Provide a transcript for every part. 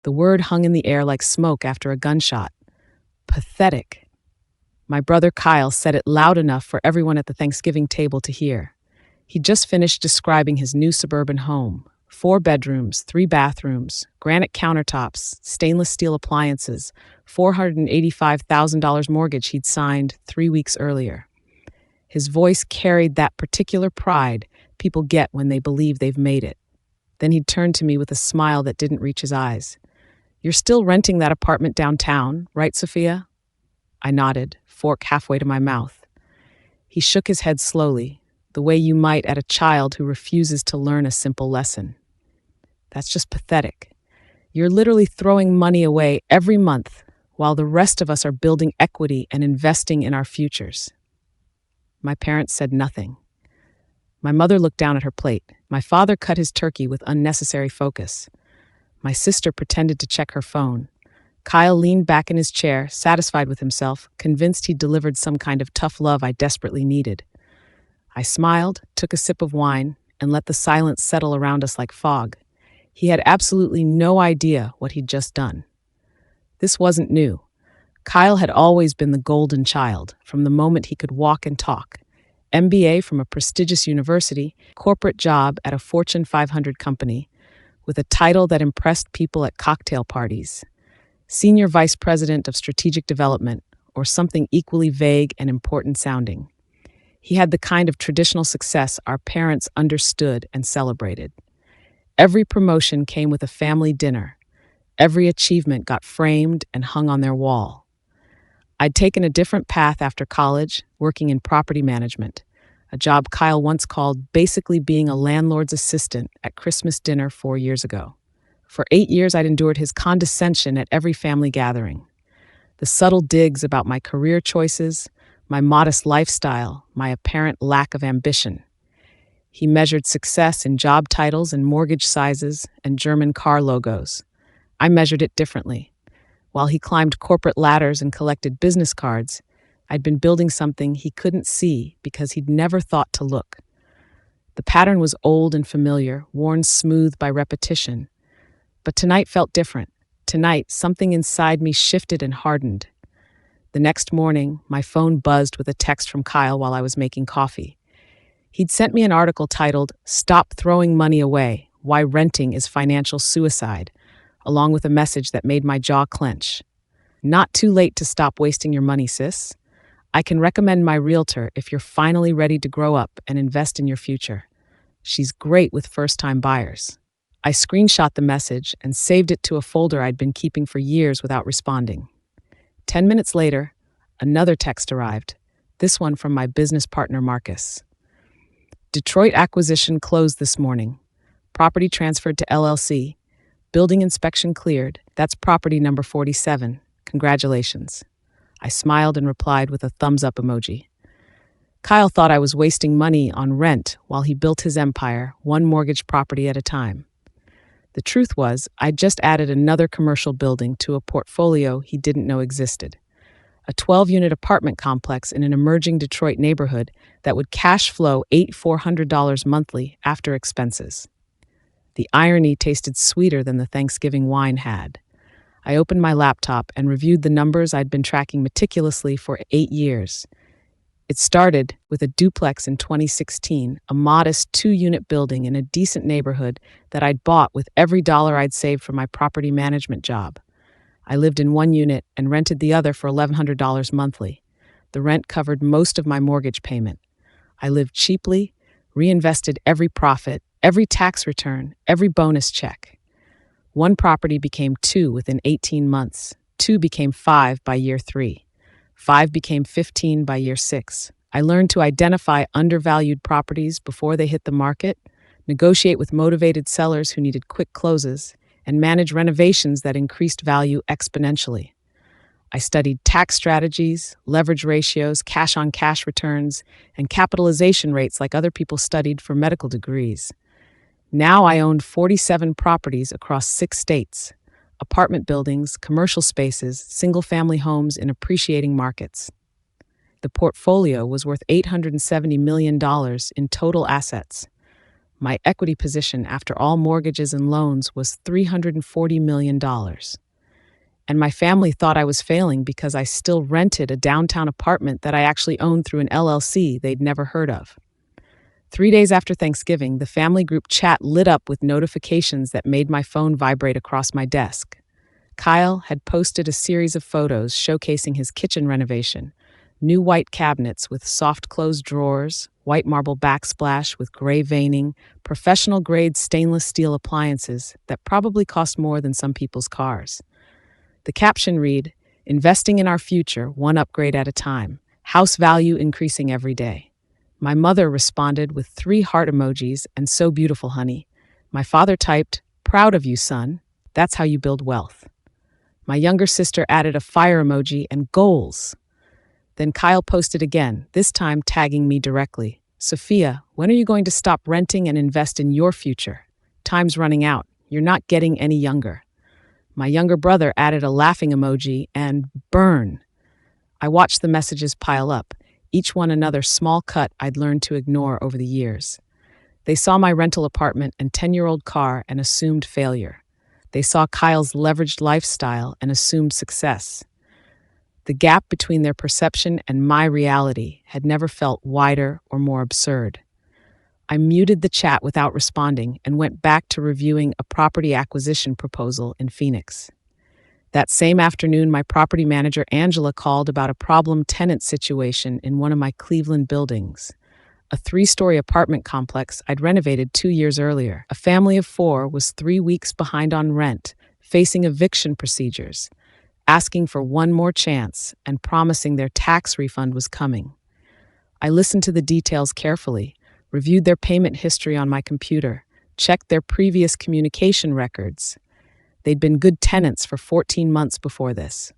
The word hung in the air like smoke after a gunshot. Pathetic. My brother Kyle said it loud enough for everyone at the Thanksgiving table to hear. He'd just finished describing his new suburban home. 4 bedrooms, 3 bathrooms, granite countertops, stainless steel appliances, $485,000 mortgage he'd signed 3 weeks earlier. His voice carried that particular pride people get when they believe they've made it. Then he'd turn to me with a smile that didn't reach his eyes. "You're still renting that apartment downtown, right, Sophia?" I nodded, fork halfway to my mouth. He shook his head slowly, the way you might at a child who refuses to learn a simple lesson. "That's just pathetic. You're literally throwing money away every month while the rest of us are building equity and investing in our futures." My parents said nothing. My mother looked down at her plate. My father cut his turkey with unnecessary focus. My sister pretended to check her phone. Kyle leaned back in his chair, satisfied with himself, convinced he'd delivered some kind of tough love I desperately needed. I smiled, took a sip of wine, and let the silence settle around us like fog. He had absolutely no idea what he'd just done. This wasn't new. Kyle had always been the golden child, from the moment he could walk and talk. MBA from a prestigious university, corporate job at a Fortune 500 company, with a title that impressed people at cocktail parties. Senior Vice President of Strategic Development, or something equally vague and important sounding. He had the kind of traditional success our parents understood and celebrated. Every promotion came with a family dinner. Every achievement got framed and hung on their wall. I'd taken a different path after college, working in property management, a job Kyle once called basically being a landlord's assistant at Christmas dinner 4 years ago. For 8 years, I'd endured his condescension at every family gathering. The subtle digs about my career choices, my modest lifestyle, my apparent lack of ambition. He measured success in job titles and mortgage sizes and German car logos. I measured it differently. While he climbed corporate ladders and collected business cards, I'd been building something he couldn't see because he'd never thought to look. The pattern was old and familiar, worn smooth by repetition. But tonight felt different. Tonight, something inside me shifted and hardened. The next morning, my phone buzzed with a text from Kyle while I was making coffee. He'd sent me an article titled, "Stop Throwing Money Away, Why Renting is Financial Suicide," along with a message that made my jaw clench. "Not too late to stop wasting your money, sis. I can recommend my realtor if you're finally ready to grow up and invest in your future. She's great with first-time buyers." I screenshot the message and saved it to a folder I'd been keeping for years without responding. 10 minutes later, another text arrived, this one from my business partner Marcus. "Detroit acquisition closed this morning. Property transferred to LLC. Building inspection cleared. That's property number 47. Congratulations." I smiled and replied with a thumbs-up emoji. Kyle thought I was wasting money on rent while he built his empire, one mortgage property at a time. The truth was, I'd just added another commercial building to a portfolio he didn't know existed. A 12-unit apartment complex in an emerging Detroit neighborhood that would cash flow $8,400 monthly after expenses. The irony tasted sweeter than the Thanksgiving wine had. I opened my laptop and reviewed the numbers I'd been tracking meticulously for 8 years. It started with a duplex in 2016, a modest 2-unit building in a decent neighborhood that I'd bought with every dollar I'd saved from my property management job. I lived in one unit and rented the other for $1,100 monthly. The rent covered most of my mortgage payment. I lived cheaply, reinvested every profit, every tax return, every bonus check. One property became 2 within 18 months. 2 became 5 by year 3. 5 became 15 by year 6. I learned to identify undervalued properties before they hit the market, negotiate with motivated sellers who needed quick closes, and manage renovations that increased value exponentially. I studied tax strategies, leverage ratios, cash-on-cash returns, and capitalization rates like other people studied for medical degrees. Now I owned 47 properties across 6 states. Apartment buildings, commercial spaces, single-family homes in appreciating markets. The portfolio was worth $870 million in total assets. My equity position after all mortgages and loans was $340 million. And my family thought I was failing because I still rented a downtown apartment that I actually owned through an LLC they'd never heard of. 3 days after Thanksgiving, the family group chat lit up with notifications that made my phone vibrate across my desk. Kyle had posted a series of photos showcasing his kitchen renovation: new white cabinets with soft closed drawers, white marble backsplash with gray veining, professional-grade stainless steel appliances that probably cost more than some people's cars. The caption read, "Investing in our future, one upgrade at a time. House value increasing every day." My mother responded with 3 heart emojis and "So beautiful, honey." My father typed, "Proud of you, son. That's how you build wealth." My younger sister added a fire emoji and goals. Then Kyle posted again, this time tagging me directly. "Sophia, when are you going to stop renting and invest in your future? Time's running out. You're not getting any younger." My younger brother added a laughing emoji and burn. I watched the messages pile up, each one another small cut I'd learned to ignore over the years. They saw my rental apartment and 10-year-old car and assumed failure. They saw Kyle's leveraged lifestyle and assumed success. The gap between their perception and my reality had never felt wider or more absurd. I muted the chat without responding and went back to reviewing a property acquisition proposal in Phoenix. That same afternoon, my property manager, Angela, called about a problem tenant situation in one of my Cleveland buildings, a 3-story apartment complex I'd renovated 2 years earlier. A family of 4 was 3 weeks behind on rent, facing eviction procedures, asking for one more chance and promising their tax refund was coming. I listened to the details carefully, reviewed their payment history on my computer, checked their previous communication records. They'd been good tenants for 14 months before this.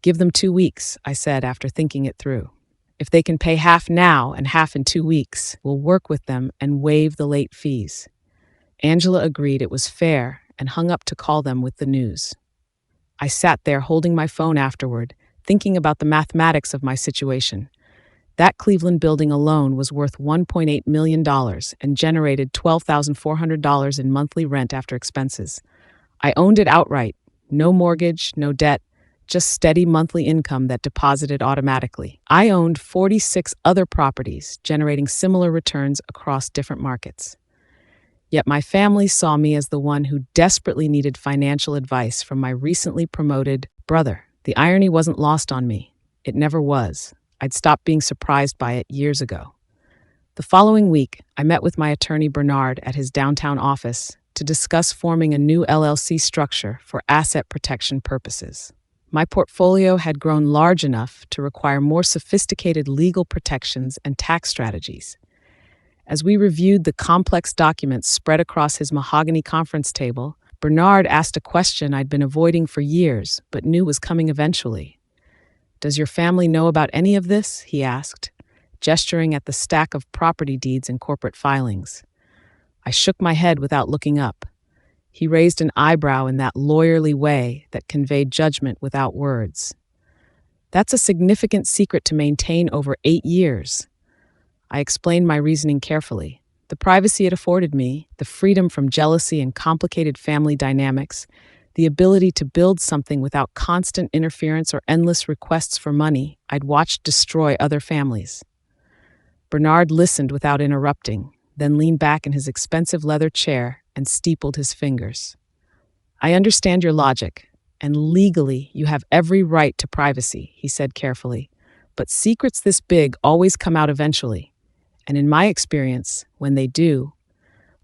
"Give them 2 weeks," I said after thinking it through. "If they can pay half now and half in 2 weeks, we'll work with them and waive the late fees." Angela agreed it was fair and hung up to call them with the news. I sat there holding my phone afterward, thinking about the mathematics of my situation. That Cleveland building alone was worth $1.8 million and generated $12,400 in monthly rent after expenses. I owned it outright, no mortgage, no debt, just steady monthly income that deposited automatically. I owned 46 other properties, generating similar returns across different markets. Yet my family saw me as the one who desperately needed financial advice from my recently promoted brother. The irony wasn't lost on me. It never was. I'd stopped being surprised by it years ago. The following week, I met with my attorney Bernard at his downtown office to discuss forming a new LLC structure for asset protection purposes. My portfolio had grown large enough to require more sophisticated legal protections and tax strategies. As we reviewed the complex documents spread across his mahogany conference table, Bernard asked a question I'd been avoiding for years but knew was coming eventually. "Does your family know about any of this?" he asked, gesturing at the stack of property deeds and corporate filings. I shook my head without looking up. He raised an eyebrow in that lawyerly way that conveyed judgment without words. "That's a significant secret to maintain over 8 years. I explained my reasoning carefully. The privacy it afforded me, the freedom from jealousy and complicated family dynamics, the ability to build something without constant interference or endless requests for money I'd watched destroy other families. Bernard listened without interrupting, then leaned back in his expensive leather chair and steepled his fingers. "I understand your logic, and legally you have every right to privacy," he said carefully. "But secrets this big always come out eventually. And in my experience, when they do,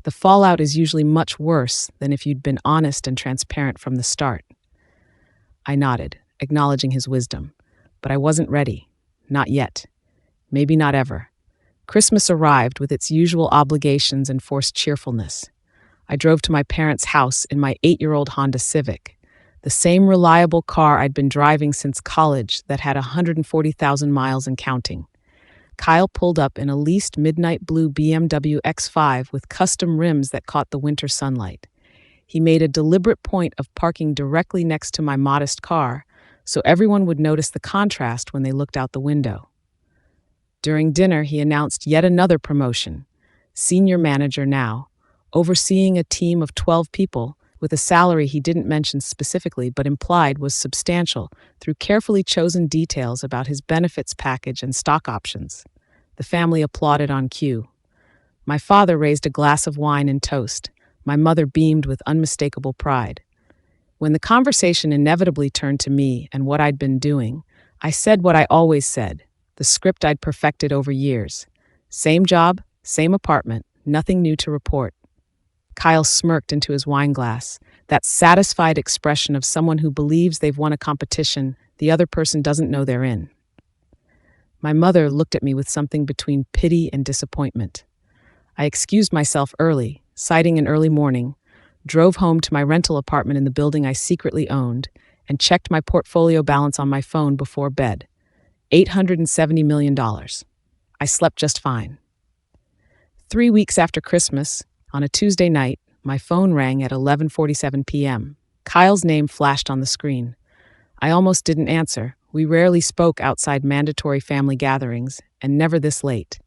the fallout is usually much worse than if you'd been honest and transparent from the start." I nodded, acknowledging his wisdom, but I wasn't ready. Not yet. Maybe not ever. Christmas arrived with its usual obligations and forced cheerfulness. I drove to my parents' house in my 8-year-old Honda Civic, the same reliable car I'd been driving since college that had 140,000 miles and counting. Kyle pulled up in a leased midnight blue BMW X5 with custom rims that caught the winter sunlight. He made a deliberate point of parking directly next to my modest car, so everyone would notice the contrast when they looked out the window. During dinner, he announced yet another promotion: senior manager now, overseeing a team of 12 people with a salary he didn't mention specifically but implied was substantial through carefully chosen details about his benefits package and stock options. The family applauded on cue. My father raised a glass of wine and toast. My mother beamed with unmistakable pride. When the conversation inevitably turned to me and what I'd been doing, I said what I always said, the script I'd perfected over years. Same job, same apartment, nothing new to report. Kyle smirked into his wine glass, that satisfied expression of someone who believes they've won a competition the other person doesn't know they're in. My mother looked at me with something between pity and disappointment. I excused myself early, citing an early morning, drove home to my rental apartment in the building I secretly owned, and checked my portfolio balance on my phone before bed. $870 million. I slept just fine. 3 weeks after Christmas, on a Tuesday night, my phone rang at 11:47 p.m. Kyle's name flashed on the screen. I almost didn't answer. We rarely spoke outside mandatory family gatherings, and never this late.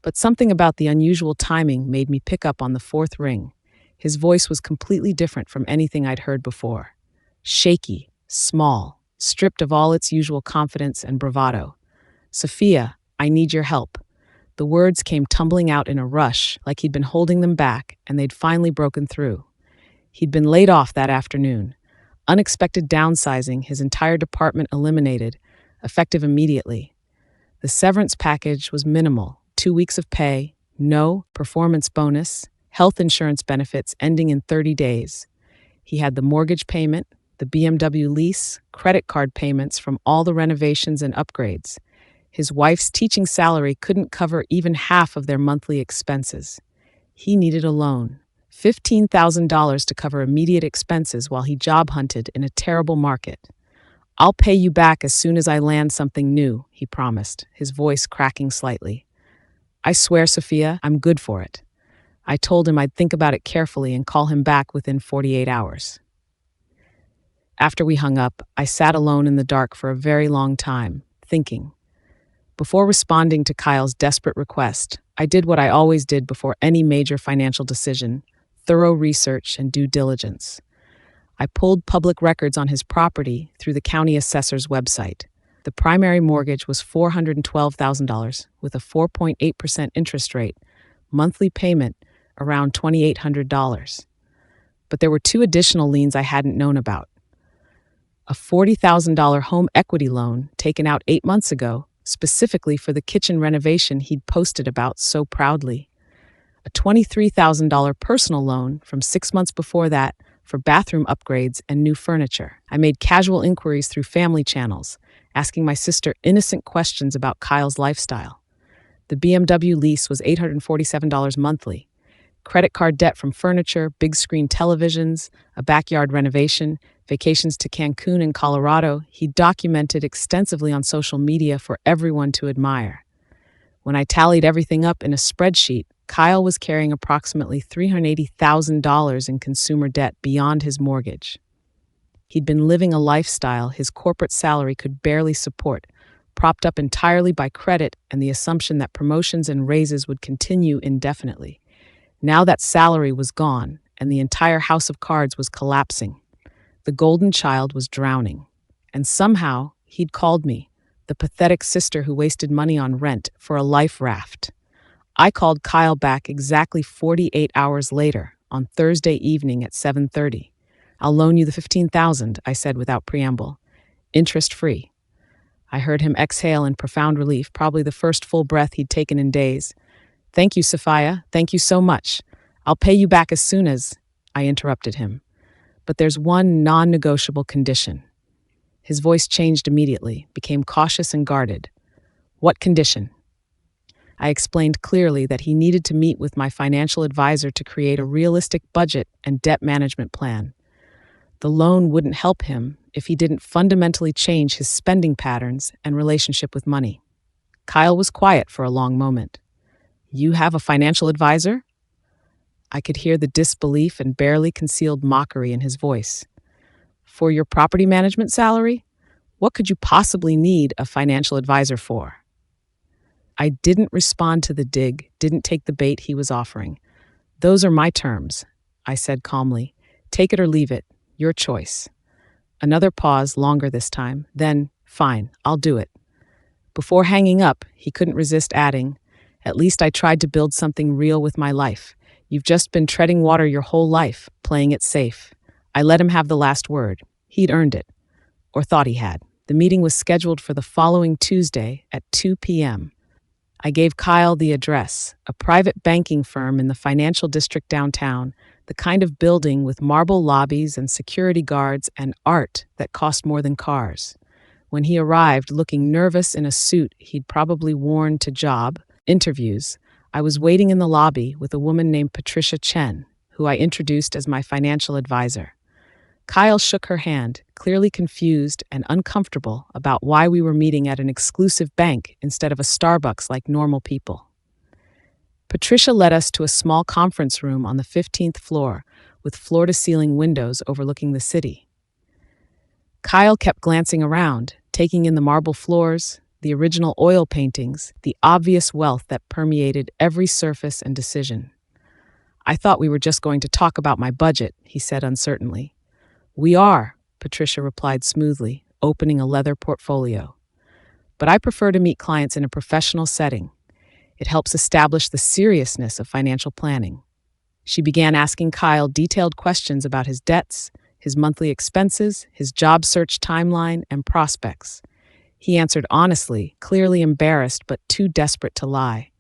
But something about the unusual timing made me pick up on the fourth ring. His voice was completely different from anything I'd heard before. Shaky, small, stripped of all its usual confidence and bravado. "Sophia, I need your help." The words came tumbling out in a rush, like he'd been holding them back and they'd finally broken through. He'd been laid off that afternoon. Unexpected downsizing, his entire department eliminated, effective immediately. The severance package was minimal: 2 weeks of pay, no performance bonus, health insurance benefits ending in 30 days. He had the mortgage payment, the BMW lease, credit card payments from all the renovations and upgrades. His wife's teaching salary couldn't cover even half of their monthly expenses. He needed a loan, $15,000 to cover immediate expenses while he job hunted in a terrible market. "I'll pay you back as soon as I land something new," he promised, his voice cracking slightly. "I swear, Sophia, I'm good for it." I told him I'd think about it carefully and call him back within 48 hours. After we hung up, I sat alone in the dark for a very long time, thinking. Before responding to Kyle's desperate request, I did what I always did before any major financial decision: thorough research and due diligence. I pulled public records on his property through the county assessor's website. The primary mortgage was $412,000 with a 4.8% interest rate, monthly payment around $2,800. But there were 2 additional liens I hadn't known about. A $40,000 home equity loan taken out 8 months ago, specifically for the kitchen renovation he'd posted about so proudly. A $23,000 personal loan from 6 months before that for bathroom upgrades and new furniture. I made casual inquiries through family channels, asking my sister innocent questions about Kyle's lifestyle. The BMW lease was $847 monthly. Credit card debt from furniture, big screen televisions, a backyard renovation, vacations to Cancun and Colorado, he documented extensively on social media for everyone to admire. When I tallied everything up in a spreadsheet, Kyle was carrying approximately $380,000 in consumer debt beyond his mortgage. He'd been living a lifestyle his corporate salary could barely support, propped up entirely by credit and the assumption that promotions and raises would continue indefinitely. Now that salary was gone, and the entire house of cards was collapsing. The golden child was drowning. And somehow, he'd called me, the pathetic sister who wasted money on rent, for a life raft. I called Kyle back exactly 48 hours later, on Thursday evening at 7:30. "I'll loan you the $15,000, I said without preamble. Interest-free. I heard him exhale in profound relief, probably the first full breath he'd taken in days. "Thank you, Sophia. Thank you so much. I'll pay you back as soon as—" I interrupted him. "But there's one non-negotiable condition." His voice changed immediately, became cautious and guarded. "What condition?" I explained clearly that he needed to meet with my financial advisor to create a realistic budget and debt management plan. The loan wouldn't help him if he didn't fundamentally change his spending patterns and relationship with money. Kyle was quiet for a long moment. "You have a financial advisor?" I could hear the disbelief and barely concealed mockery in his voice. "For your property management salary? What could you possibly need a financial advisor for?" I didn't respond to the dig, didn't take the bait he was offering. Those are my terms, I said calmly. Take it or leave it. Your choice. Another pause, longer this time. Then, fine, I'll do it. Before hanging up, he couldn't resist adding, at least I tried to build something real with my life. You've just been treading water your whole life, playing it safe. I let him have the last word. He'd earned it. Or thought he had. The meeting was scheduled for the following Tuesday at 2 p.m. I gave Kyle the address, a private banking firm in the financial district downtown, the kind of building with marble lobbies and security guards and art that cost more than cars. When he arrived, looking nervous in a suit he'd probably worn to job interviews, I was waiting in the lobby with a woman named Patricia Chen, who I introduced as my financial advisor. Kyle shook her hand, clearly confused and uncomfortable about why we were meeting at an exclusive bank instead of a Starbucks like normal people. Patricia led us to a small conference room on the 15th floor with floor-to-ceiling windows overlooking the city. Kyle kept glancing around, taking in the marble floors, the original oil paintings, the obvious wealth that permeated every surface and decision. I thought we were just going to talk about my budget, he said uncertainly. We are, Patricia replied smoothly, opening a leather portfolio. But I prefer to meet clients in a professional setting. It helps establish the seriousness of financial planning. She began asking Kyle detailed questions about his debts, his monthly expenses, his job search timeline, and prospects. He answered honestly, clearly embarrassed but too desperate to lie.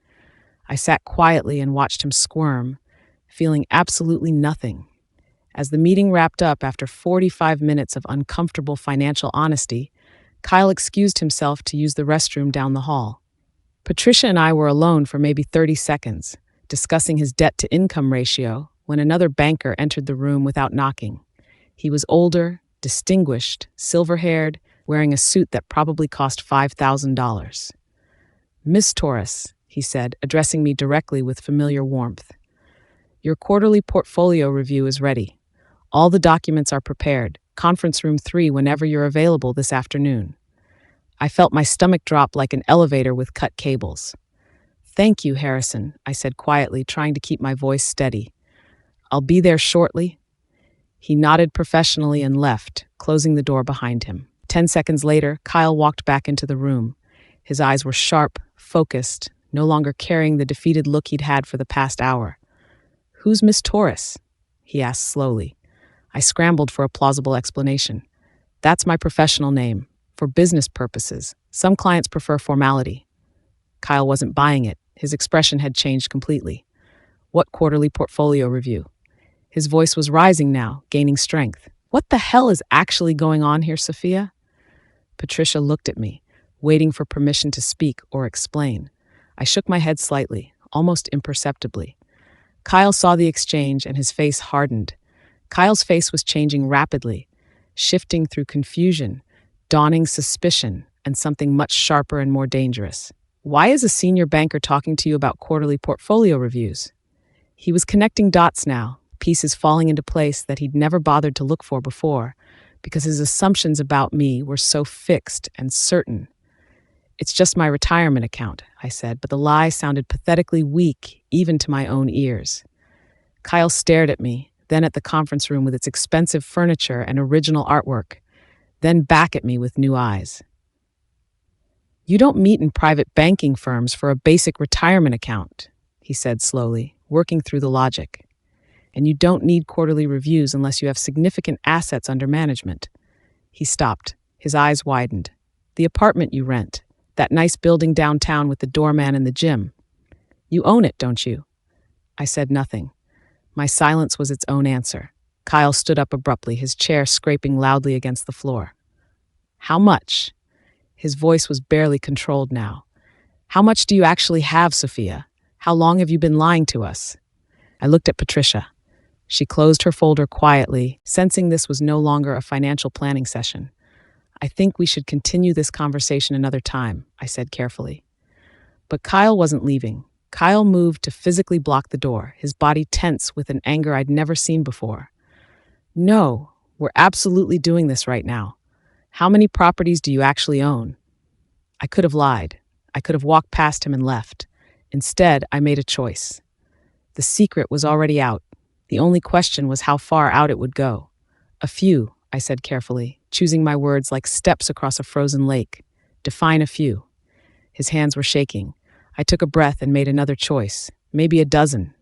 I sat quietly and watched him squirm, feeling absolutely nothing. As the meeting wrapped up after 45 minutes of uncomfortable financial honesty, Kyle excused himself to use the restroom down the hall. Patricia and I were alone for maybe 30 seconds, discussing his debt-to-income ratio, when another banker entered the room without knocking. He was older, distinguished, silver-haired, wearing a suit that probably cost $5,000. Miss Torres, he said, addressing me directly with familiar warmth. Your quarterly portfolio review is ready. All the documents are prepared. Conference room 3 whenever you're available this afternoon. I felt my stomach drop like an elevator with cut cables. Thank you, Harrison, I said quietly, trying to keep my voice steady. I'll be there shortly. He nodded professionally and left, closing the door behind him. 10 seconds later, Kyle walked back into the room. His eyes were sharp, focused, no longer carrying the defeated look he'd had for the past hour. Who's Miss Torres? He asked slowly. I scrambled for a plausible explanation. That's my professional name, for business purposes. Some clients prefer formality. Kyle wasn't buying it. His expression had changed completely. What quarterly portfolio review? His voice was rising now, gaining strength. What the hell is actually going on here, Sophia? Patricia looked at me, waiting for permission to speak or explain. I shook my head slightly, almost imperceptibly. Kyle saw the exchange and his face hardened. Kyle's face was changing rapidly, shifting through confusion, dawning suspicion, and something much sharper and more dangerous. Why is a senior banker talking to you about quarterly portfolio reviews? He was connecting dots now, pieces falling into place that he'd never bothered to look for before, because his assumptions about me were so fixed and certain. It's just my retirement account, I said, but the lie sounded pathetically weak, even to my own ears. Kyle stared at me, then at the conference room with its expensive furniture and original artwork, then back at me with new eyes. You don't meet in private banking firms for a basic retirement account, he said slowly, working through the logic. And you don't need quarterly reviews unless you have significant assets under management. He stopped. His eyes widened. The apartment you rent, that nice building downtown with the doorman and the gym. You own it, don't you? I said nothing. My silence was its own answer. Kyle stood up abruptly, his chair scraping loudly against the floor. How much? His voice was barely controlled now. How much do you actually have, Sophia? How long have you been lying to us? I looked at Patricia. She closed her folder quietly, sensing this was no longer a financial planning session. I think we should continue this conversation another time, I said carefully. But Kyle wasn't leaving. Kyle moved to physically block the door, his body tense with an anger I'd never seen before. No, we're absolutely doing this right now. How many properties do you actually own? I could have lied. I could have walked past him and left. Instead, I made a choice. The secret was already out. The only question was how far out it would go. A few, I said carefully, choosing my words like steps across a frozen lake. Define a few. His hands were shaking. I took a breath and made another choice. Maybe a dozen.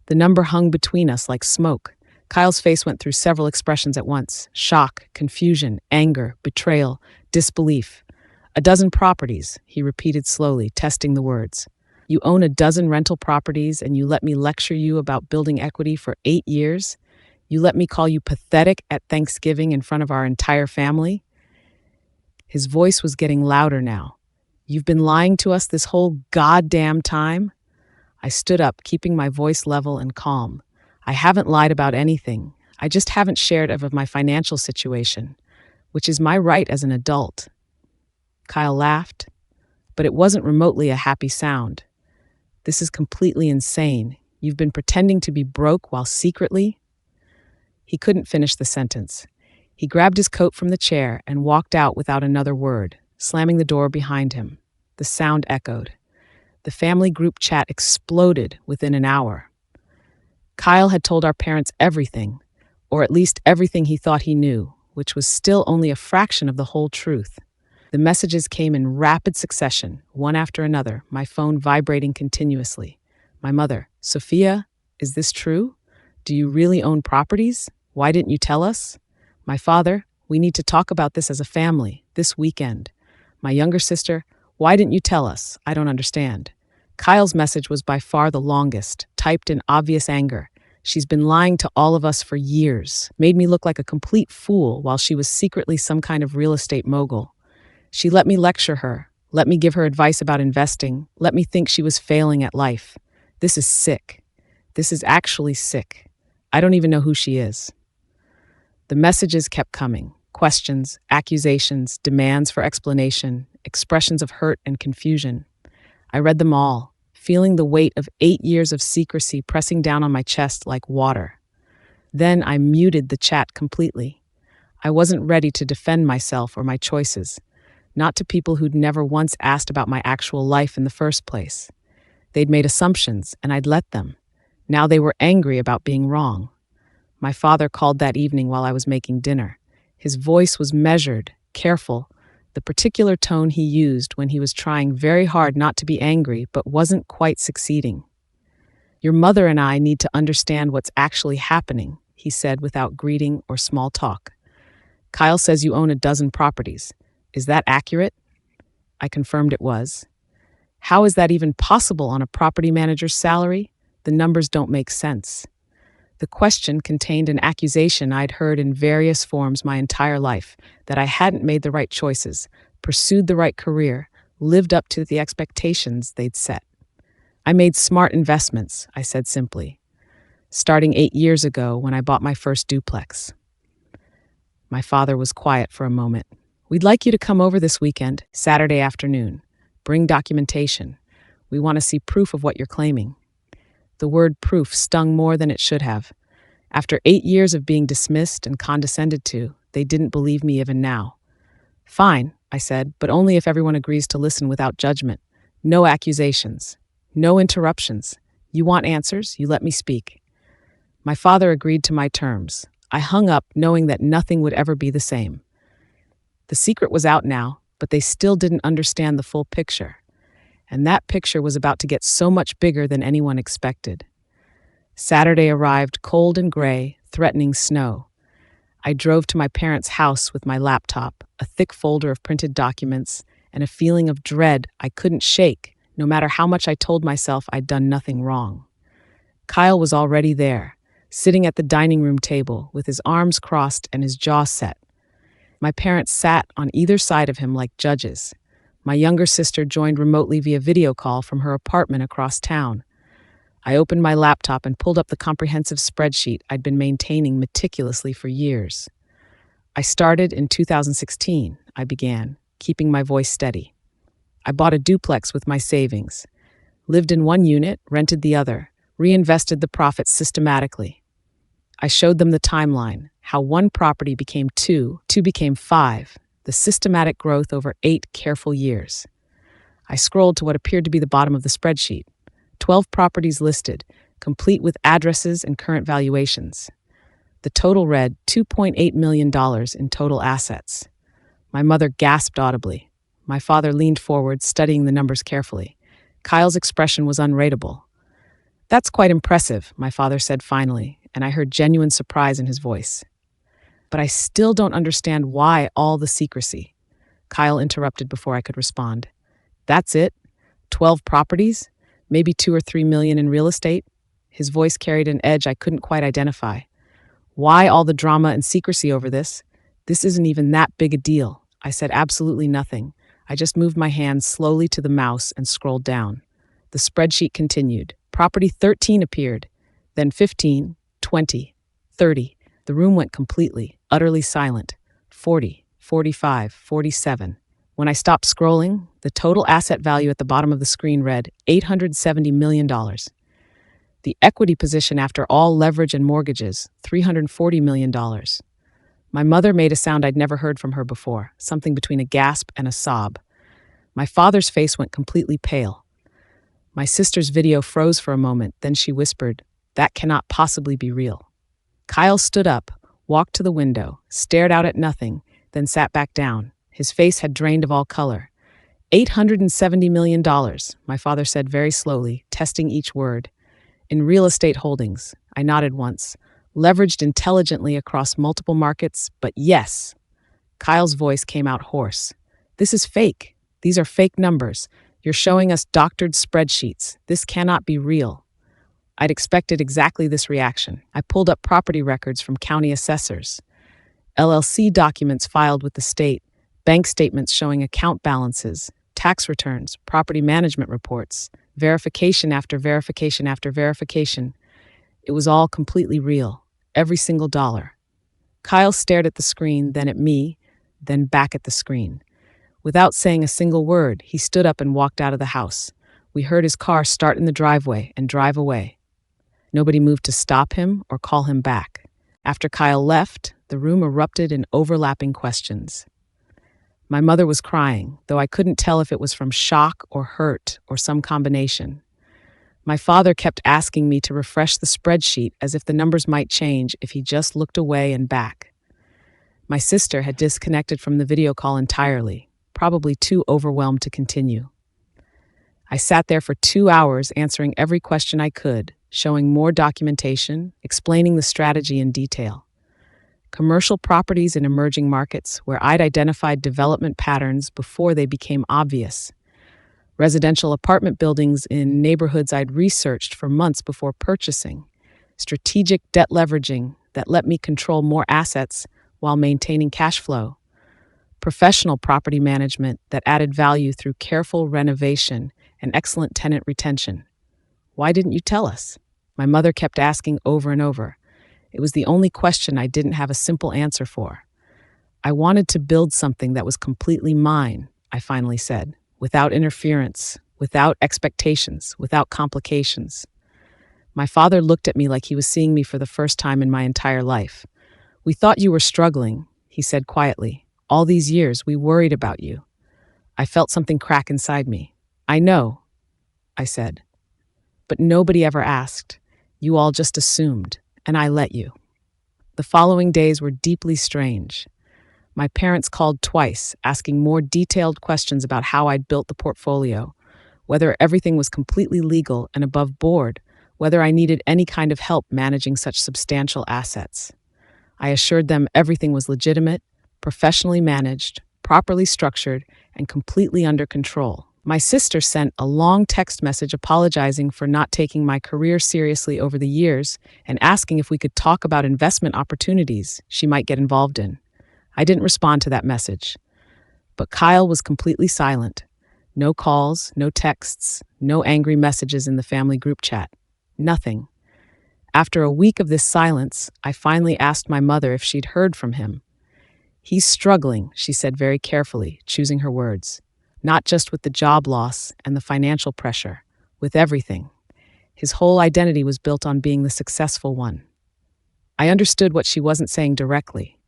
The number hung between us like smoke. Kyle's face went through several expressions at once: shock, confusion, anger, betrayal, disbelief. A dozen properties, he repeated slowly, testing the words. You own a dozen rental properties and you let me lecture you about building equity for 8 years? You let me call you pathetic at Thanksgiving in front of our entire family? His voice was getting louder now. You've been lying to us this whole goddamn time? I stood up, keeping my voice level and calm. I haven't lied about anything. I just haven't shared of my financial situation, which is my right as an adult. Kyle laughed, but it wasn't remotely a happy sound. This is completely insane. You've been pretending to be broke while secretly... He couldn't finish the sentence. He grabbed his coat from the chair and walked out without another word, slamming the door behind him. The sound echoed. The family group chat exploded within an hour. Kyle had told our parents everything, or at least everything he thought he knew, which was still only a fraction of the whole truth. The messages came in rapid succession, one after another, my phone vibrating continuously. My mother: Sophia, is this true? Do you really own properties? Why didn't you tell us? My father: we need to talk about this as a family, this weekend. My younger sister: why didn't you tell us? I don't understand. Kyle's message was by far the longest, typed in obvious anger. She's been lying to all of us for years, made me look like a complete fool while she was secretly some kind of real estate mogul. She let me lecture her, let me give her advice about investing, let me think she was failing at life. This is sick. This is actually sick. I don't even know who she is. The messages kept coming. Questions, accusations, demands for explanation, expressions of hurt and confusion. I read them all, feeling the weight of 8 years of secrecy pressing down on my chest like water. Then I muted the chat completely. I wasn't ready to defend myself or my choices, not to people who'd never once asked about my actual life in the first place. They'd made assumptions, and I'd let them. Now they were angry about being wrong. My father called that evening while I was making dinner. His voice was measured, careful, the particular tone he used when he was trying very hard not to be angry but wasn't quite succeeding. Your mother and I need to understand what's actually happening, he said without greeting or small talk. Kyle says you own a dozen properties. Is that accurate? I confirmed it was. How is that even possible on a property manager's salary? The numbers don't make sense. The question contained an accusation I'd heard in various forms my entire life, that I hadn't made the right choices, pursued the right career, lived up to the expectations they'd set. I made smart investments, I said simply, starting 8 years ago when I bought my first duplex. My father was quiet for a moment. We'd like you to come over this weekend, Saturday afternoon. Bring documentation. We want to see proof of what you're claiming. The word proof stung more than it should have. After 8 years of being dismissed and condescended to, they didn't believe me even now. Fine, I said, but only if everyone agrees to listen without judgment. No accusations. No interruptions. You want answers? You let me speak. My father agreed to my terms. I hung up, knowing that nothing would ever be the same. The secret was out now, but they still didn't understand the full picture. And that picture was about to get so much bigger than anyone expected. Saturday arrived cold and gray, threatening snow. I drove to my parents' house with my laptop, a thick folder of printed documents, and a feeling of dread I couldn't shake, no matter how much I told myself I'd done nothing wrong. Kyle was already there, sitting at the dining room table with his arms crossed and his jaw set. My parents sat on either side of him like judges. My younger sister joined remotely via video call from her apartment across town. I opened my laptop and pulled up the comprehensive spreadsheet I'd been maintaining meticulously for years. I started in 2016, I began, keeping my voice steady. I bought a duplex with my savings, lived in one unit, rented the other, reinvested the profits systematically. I showed them the timeline, how one property became two became 5, the systematic growth over 8 careful years. I scrolled to what appeared to be the bottom of the spreadsheet. 12 properties listed, complete with addresses and current valuations. The total read $2.8 million in total assets. My mother gasped audibly. My father leaned forward, studying the numbers carefully. Kyle's expression was unreadable. "That's quite impressive," my father said finally, and I heard genuine surprise in his voice. "But I still don't understand why all the secrecy." Kyle interrupted before I could respond. "That's it? 12 properties? Maybe 2 or 3 million in real estate?" His voice carried an edge I couldn't quite identify. "Why all the drama and secrecy over this? This isn't even that big a deal." I said absolutely nothing. I just moved my hand slowly to the mouse and scrolled down. The spreadsheet continued. Property 13 appeared, then 15, 20, 30. The room went completely, utterly silent. 40, 45, 47. When I stopped scrolling, the total asset value at the bottom of the screen read $870 million. The equity position after all leverage and mortgages, $340 million. My mother made a sound I'd never heard from her before, something between a gasp and a sob. My father's face went completely pale. My sister's video froze for a moment, then she whispered, "That cannot possibly be real." Kyle stood up, walked to the window, stared out at nothing, then sat back down. His face had drained of all color. $870 million, my father said very slowly, testing each word. "In real estate holdings," I nodded once, "leveraged intelligently across multiple markets, but yes." Kyle's voice came out hoarse. "This is fake. These are fake numbers. You're showing us doctored spreadsheets. This cannot be real." I'd expected exactly this reaction. I pulled up property records from county assessors, LLC documents filed with the state, bank statements showing account balances, tax returns, property management reports, verification after verification after verification. It was all completely real, every single dollar. Kyle stared at the screen, then at me, then back at the screen. Without saying a single word, he stood up and walked out of the house. We heard his car start in the driveway and drive away. Nobody moved to stop him or call him back. After Kyle left, the room erupted in overlapping questions. My mother was crying, though I couldn't tell if it was from shock or hurt or some combination. My father kept asking me to refresh the spreadsheet as if the numbers might change if he just looked away and back. My sister had disconnected from the video call entirely, probably too overwhelmed to continue. I sat there for 2 hours answering every question I could, showing more documentation, explaining the strategy in detail. Commercial properties in emerging markets where I'd identified development patterns before they became obvious. Residential apartment buildings in neighborhoods I'd researched for months before purchasing. Strategic debt leveraging that let me control more assets while maintaining cash flow. Professional property management that added value through careful renovation and excellent tenant retention. "Why didn't you tell us?" My mother kept asking over and over. It was the only question I didn't have a simple answer for. "I wanted to build something that was completely mine," I finally said, "without interference, without expectations, without complications." My father looked at me like he was seeing me for the first time in my entire life. "We thought you were struggling," he said quietly. "All these years, we worried about you." I felt something crack inside me. "I know," I said. "But nobody ever asked. You all just assumed, and I let you." The following days were deeply strange. My parents called twice, asking more detailed questions about how I'd built the portfolio, whether everything was completely legal and above board, whether I needed any kind of help managing such substantial assets. I assured them everything was legitimate, professionally managed, properly structured, and completely under control. My sister sent a long text message apologizing for not taking my career seriously over the years and asking if we could talk about investment opportunities she might get involved in. I didn't respond to that message. But Kyle was completely silent. No calls, no texts, no angry messages in the family group chat. Nothing. After a week of this silence, I finally asked my mother if she'd heard from him. "He's struggling," she said very carefully, choosing her words. "Not just with the job loss and the financial pressure, with everything. His whole identity was built on being the successful one." I understood what she wasn't saying directly.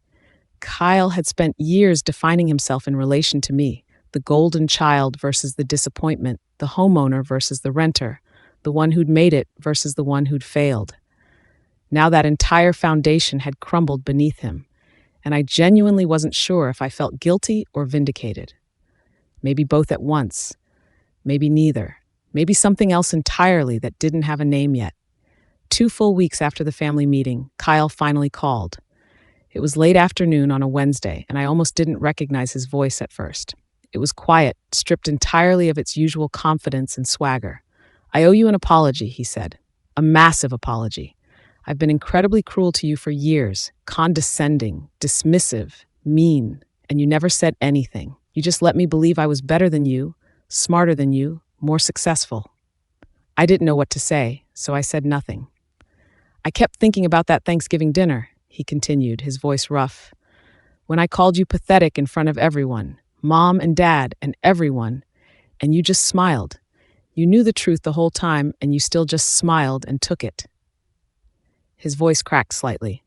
Kyle had spent years defining himself in relation to me, the golden child versus the disappointment, the homeowner versus the renter, the one who'd made it versus the one who'd failed. Now that entire foundation had crumbled beneath him, and I genuinely wasn't sure if I felt guilty or vindicated. Maybe both at once, maybe neither, maybe something else entirely that didn't have a name yet. 2 full weeks after the family meeting, Kyle finally called. It was late afternoon on a Wednesday, and I almost didn't recognize his voice at first. It was quiet, stripped entirely of its usual confidence and swagger. "I owe you an apology," he said. "A massive apology. I've been incredibly cruel to you for years, condescending, dismissive, mean, and you never said anything. You just let me believe I was better than you, smarter than you, more successful." I didn't know what to say, so I said nothing. "I kept thinking about that Thanksgiving dinner," he continued, his voice rough. "When I called you pathetic in front of everyone, Mom and Dad and everyone, and you just smiled. You knew the truth the whole time, and you still just smiled and took it." His voice cracked slightly.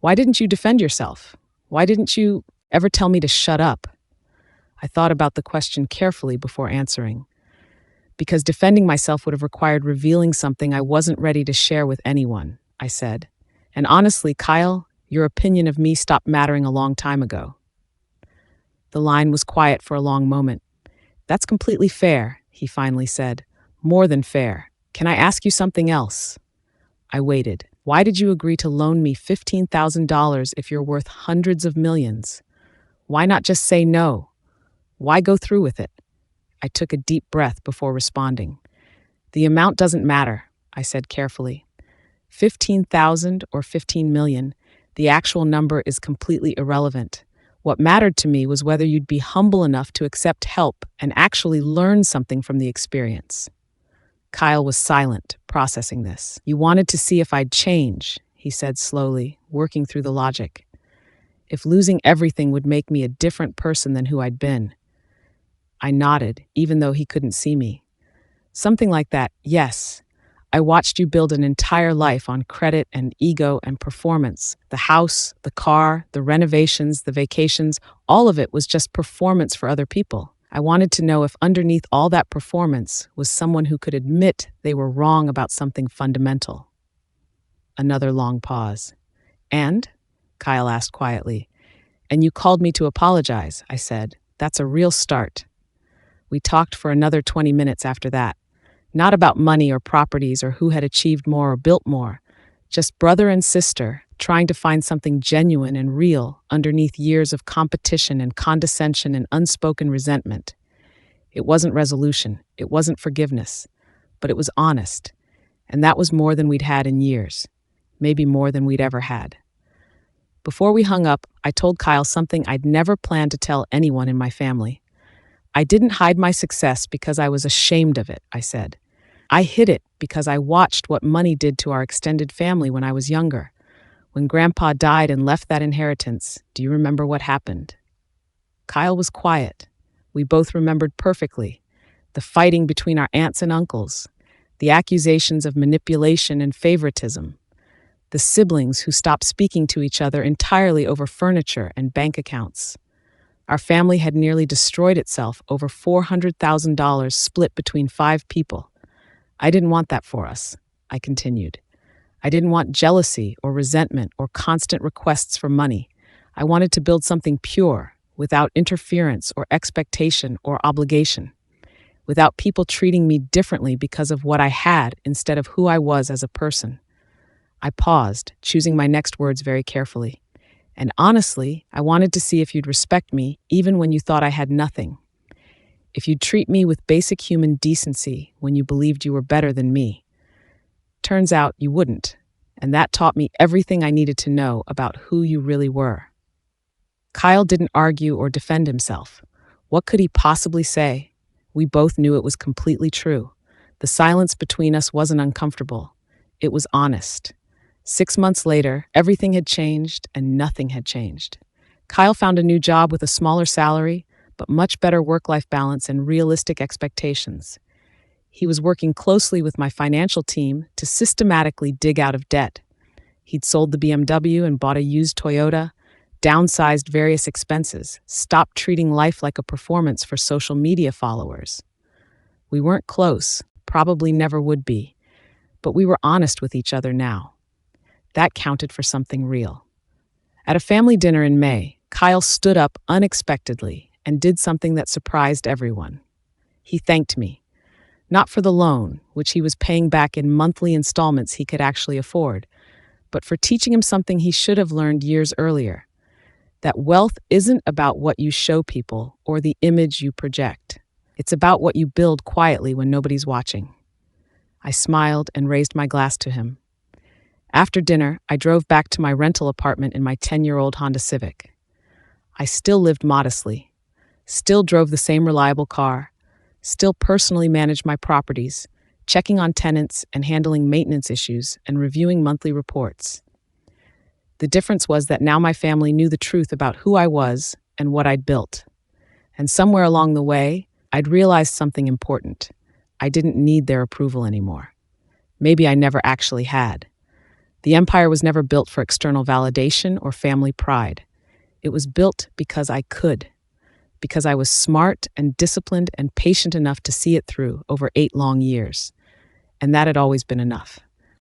"Why didn't you defend yourself? Why didn't you ever tell me to shut up?" I thought about the question carefully before answering. "Because defending myself would have required revealing something I wasn't ready to share with anyone," I said. "And honestly, Kyle, your opinion of me stopped mattering a long time ago." The line was quiet for a long moment. "That's completely fair," he finally said. "More than fair. Can I ask you something else?" I waited. "Why did you agree to loan me $15,000 if you're worth hundreds of millions? Why not just say no? Why go through with it?" I took a deep breath before responding. "The amount doesn't matter," I said carefully. 15,000 or 15 million, the actual number is completely irrelevant. What mattered to me was whether you'd be humble enough to accept help and actually learn something from the experience. Kyle was silent, processing this. "You wanted to see if I'd change," he said slowly, working through the logic. "If losing everything would make me a different person than who I'd been." I nodded, even though he couldn't see me. "Something like that, yes. I watched you build an entire life on credit and ego and performance. The house, the car, the renovations, the vacations, all of it was just performance for other people. I wanted to know if underneath all that performance was someone who could admit they were wrong about something fundamental." Another long pause. "And?" Kyle asked quietly. "And you called me to apologize," I said. "That's a real start." We talked for another 20 minutes after that. Not about money or properties or who had achieved more or built more. Just brother and sister trying to find something genuine and real underneath years of competition and condescension and unspoken resentment. It wasn't resolution, it wasn't forgiveness, but it was honest. And that was more than we'd had in years, maybe more than we'd ever had. Before we hung up, I told Kyle something I'd never planned to tell anyone in my family. "I didn't hide my success because I was ashamed of it," I said. "I hid it because I watched what money did to our extended family when I was younger. When Grandpa died and left that inheritance, do you remember what happened?" Kyle was quiet. We both remembered perfectly. The fighting between our aunts and uncles, the accusations of manipulation and favoritism, the siblings who stopped speaking to each other entirely over furniture and bank accounts. Our family had nearly destroyed itself over $400,000 split between 5 people. I didn't want that for us, I continued. I didn't want jealousy or resentment or constant requests for money. I wanted to build something pure, without interference or expectation or obligation, without people treating me differently because of what I had instead of who I was as a person. I paused, choosing my next words very carefully. And honestly, I wanted to see if you'd respect me even when you thought I had nothing. If you'd treat me with basic human decency when you believed you were better than me. Turns out you wouldn't, and that taught me everything I needed to know about who you really were. Kyle didn't argue or defend himself. What could he possibly say? We both knew it was completely true. The silence between us wasn't uncomfortable. It was honest. 6 months later, everything had changed and nothing had changed. Kyle found a new job with a smaller salary, but much better work-life balance and realistic expectations. He was working closely with my financial team to systematically dig out of debt. He'd sold the BMW and bought a used Toyota, downsized various expenses, stopped treating life like a performance for social media followers. We weren't close, probably never would be, but we were honest with each other now. That counted for something real. At a family dinner in May, Kyle stood up unexpectedly and did something that surprised everyone. He thanked me, not for the loan, which he was paying back in monthly installments he could actually afford, but for teaching him something he should have learned years earlier: that wealth isn't about what you show people or the image you project. It's about what you build quietly when nobody's watching. I smiled and raised my glass to him. After dinner, I drove back to my rental apartment in my 10-year-old Honda Civic. I still lived modestly, still drove the same reliable car, still personally managed my properties, checking on tenants and handling maintenance issues and reviewing monthly reports. The difference was that now my family knew the truth about who I was and what I'd built. And somewhere along the way, I'd realized something important. I didn't need their approval anymore. Maybe I never actually had. The empire was never built for external validation or family pride. It was built because I could, because I was smart and disciplined and patient enough to see it through over 8 long years. And that had always been enough.